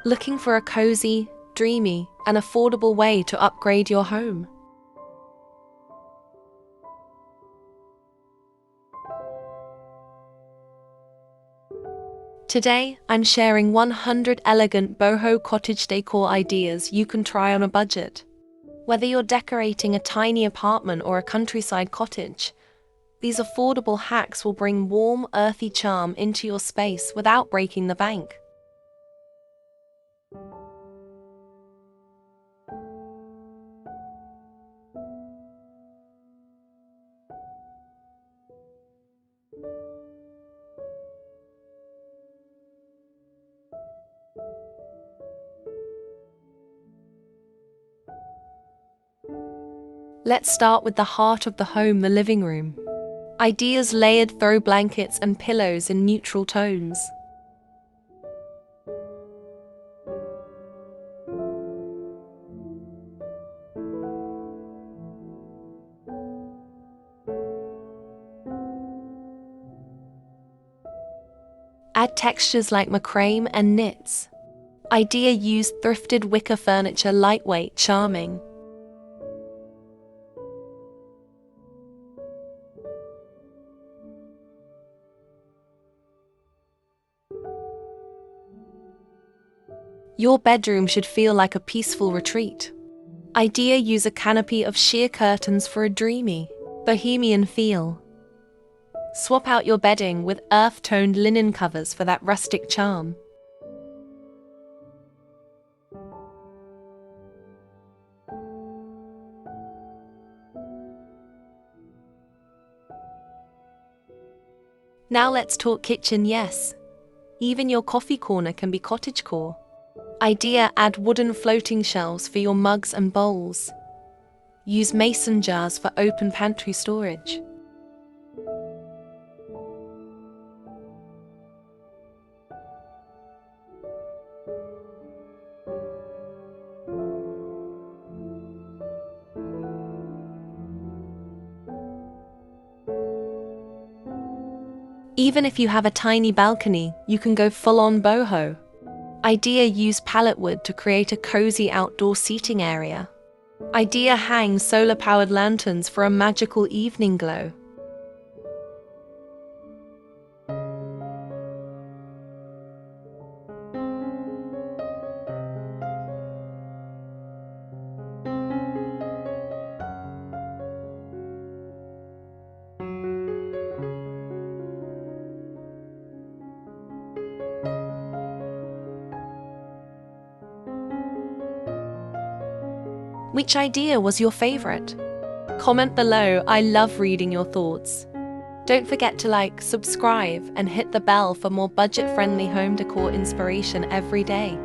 Looking for a cozy, dreamy, and affordable way to upgrade your home? Today, I'm sharing 100 elegant boho cottage decor ideas you can try on a budget. Whether you're decorating a tiny apartment or a countryside cottage, these affordable hacks will bring warm, earthy charm into your space without breaking the bank. Let's start with the heart of the home, the living room. Ideas: layered throw blankets and pillows in neutral tones. Add textures like macrame and knits. Idea: use thrifted wicker furniture, lightweight, charming. Your bedroom should feel like a peaceful retreat. Idea: use a canopy of sheer curtains for a dreamy, bohemian feel. Swap out your bedding with earth-toned linen covers for that rustic charm. Now let's talk kitchen. Yes, even your coffee corner can be cottagecore. Idea: add wooden floating shelves for your mugs and bowls. Use mason jars for open pantry storage. Even if you have a tiny balcony, you can go full-on boho. Idea: use pallet wood to create a cozy outdoor seating area. Idea: hang solar-powered lanterns for a magical evening glow. Which idea was your favorite? Comment below. I love reading your thoughts. Don't forget to like, subscribe, and hit the bell for more budget-friendly home decor inspiration every day.